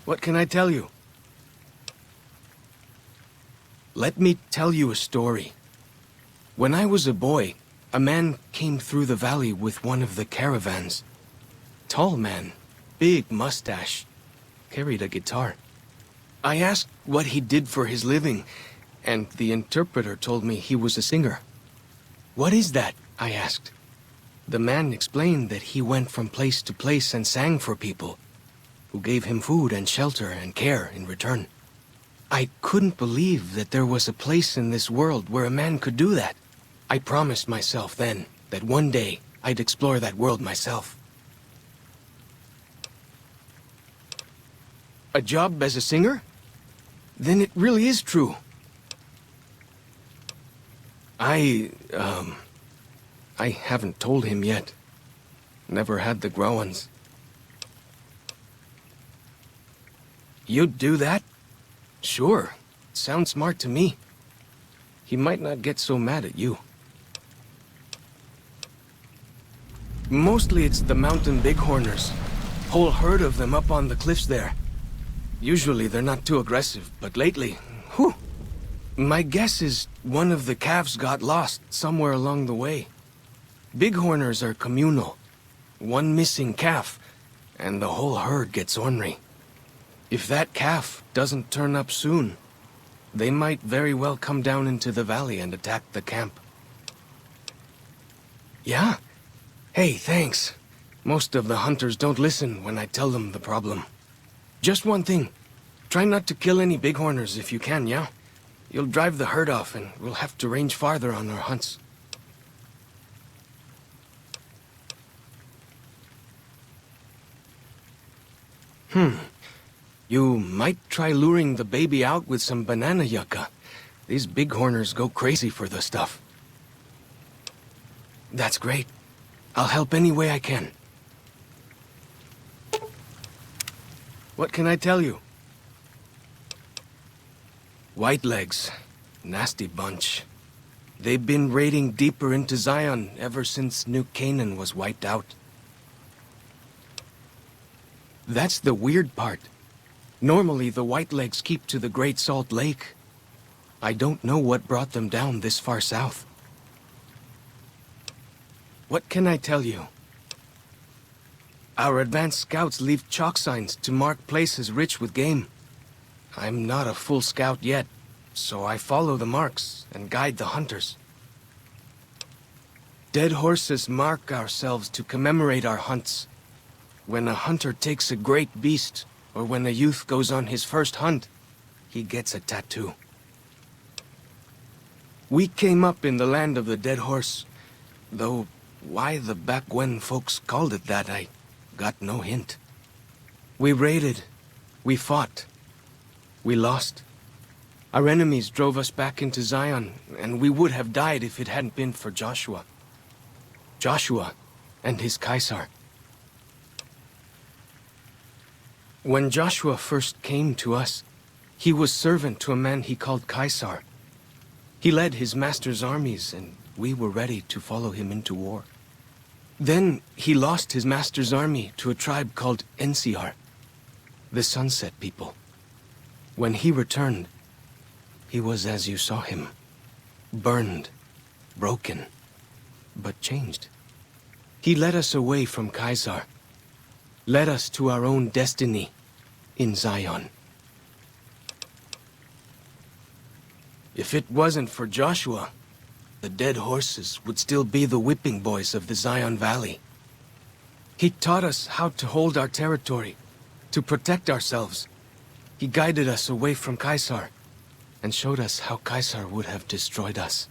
What can I tell you? Let me tell you a story. When I was a boy, a man came through the valley with one of the caravans. Tall man, big mustache, carried a guitar. I asked what he did for his living, and the interpreter told me he was a singer. "What is that?" I asked. The man explained that he went from place to place and sang for people, who gave him food and shelter and care in return. I couldn't believe that there was a place in this world where a man could do that. I promised myself then that one day I'd explore that world myself. A job as a singer? Then it really is true. I haven't told him yet. Never had the growins. You'd do that? Sure. Sounds smart to me. He might not get so mad at you. Mostly it's the mountain bighorners. Whole herd of them up on the cliffs there. Usually they're not too aggressive, but lately, whew. My guess is one of the calves got lost somewhere along the way. Bighorners are communal. One missing calf, and the whole herd gets ornery. If that calf doesn't turn up soon, they might very well come down into the valley and attack the camp. Yeah? Hey, thanks. Most of the hunters don't listen when I tell them the problem. Just one thing. Try not to kill any bighorners if you can, yeah? You'll drive the herd off and we'll have to range farther on our hunts. You might try luring the baby out with some banana yucca. These bighorners go crazy for the stuff. That's great. I'll help any way I can. What can I tell you? Whitelegs. Nasty bunch. They've been raiding deeper into Zion ever since New Canaan was wiped out. That's the weird part. Normally the Whitelegs keep to the Great Salt Lake. I don't know what brought them down this far south. What can I tell you? Our advanced scouts leave chalk signs to mark places rich with game. I'm not a full scout yet, so I follow the marks and guide the hunters. Dead horses mark ourselves to commemorate our hunts. When a hunter takes a great beast, or when a youth goes on his first hunt, he gets a tattoo. We came up in the land of the dead horse, though why the back when folks called it that, I got no hint. We raided, we fought, we lost. Our enemies drove us back into Zion, and we would have died if it hadn't been for Joshua. Joshua and his Caesar. When Joshua first came to us, he was servant to a man he called Caesar. He led his master's armies, and we were ready to follow him into war. Then he lost his master's army to a tribe called NCR, the Sunset People. When he returned, he was as you saw him, burned, broken, but changed. He led us away from Caesar, led us to our own destiny in Zion. If it wasn't for Joshua, the dead horses would still be the whipping boys of the Zion Valley. He taught us how to hold our territory, to protect ourselves. He guided us away from Caesar, and showed us how Caesar would have destroyed us.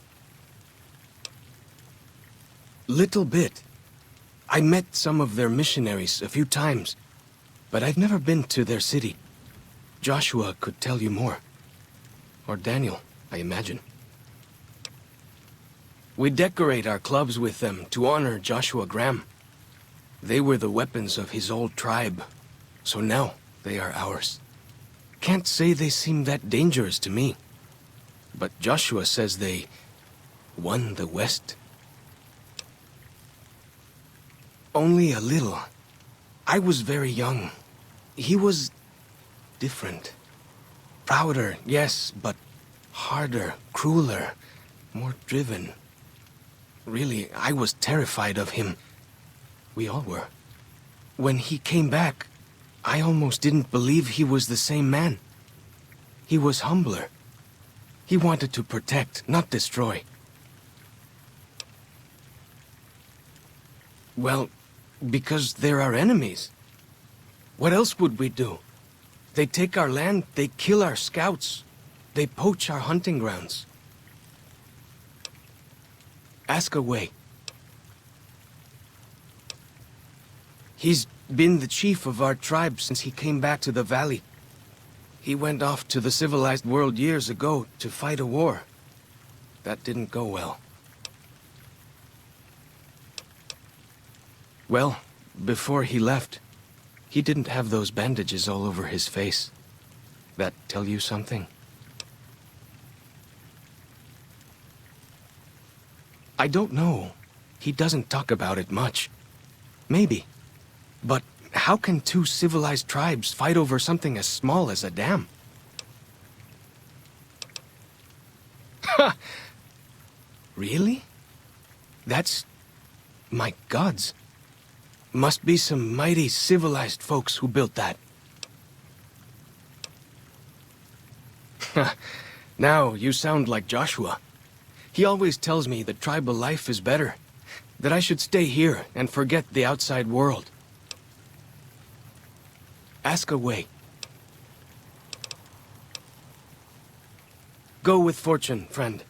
Little bit. I met some of their missionaries a few times, but I've never been to their city. Joshua could tell you more. Or Daniel, I imagine. We decorate our clubs with them to honor Joshua Graham. They were the weapons of his old tribe, so now they are ours. Can't say they seem that dangerous to me, but Joshua says they won the West. Only a little. I was very young. He was different. Prouder, yes, but harder, crueler, more driven. Really, I was terrified of him. We all were. When he came back, I almost didn't believe he was the same man. He was humbler. He wanted to protect, not destroy. Well, because they're our enemies. What else would we do? They take our land, they kill our scouts, they poach our hunting grounds. Ask away. He's been the chief of our tribe since he came back to the valley. He went off to the civilized world years ago to fight a war. That didn't go well. Well, before he left, he didn't have those bandages all over his face. That tell you something? I don't know. He doesn't talk about it much. Maybe. But how can two civilized tribes fight over something as small as a dam? Ha! Really? That's... my gods. Must be some mighty civilized folks who built that. Now you sound like Joshua. He always tells me that tribal life is better. That I should stay here and forget the outside world. Ask away. Go with fortune, friend.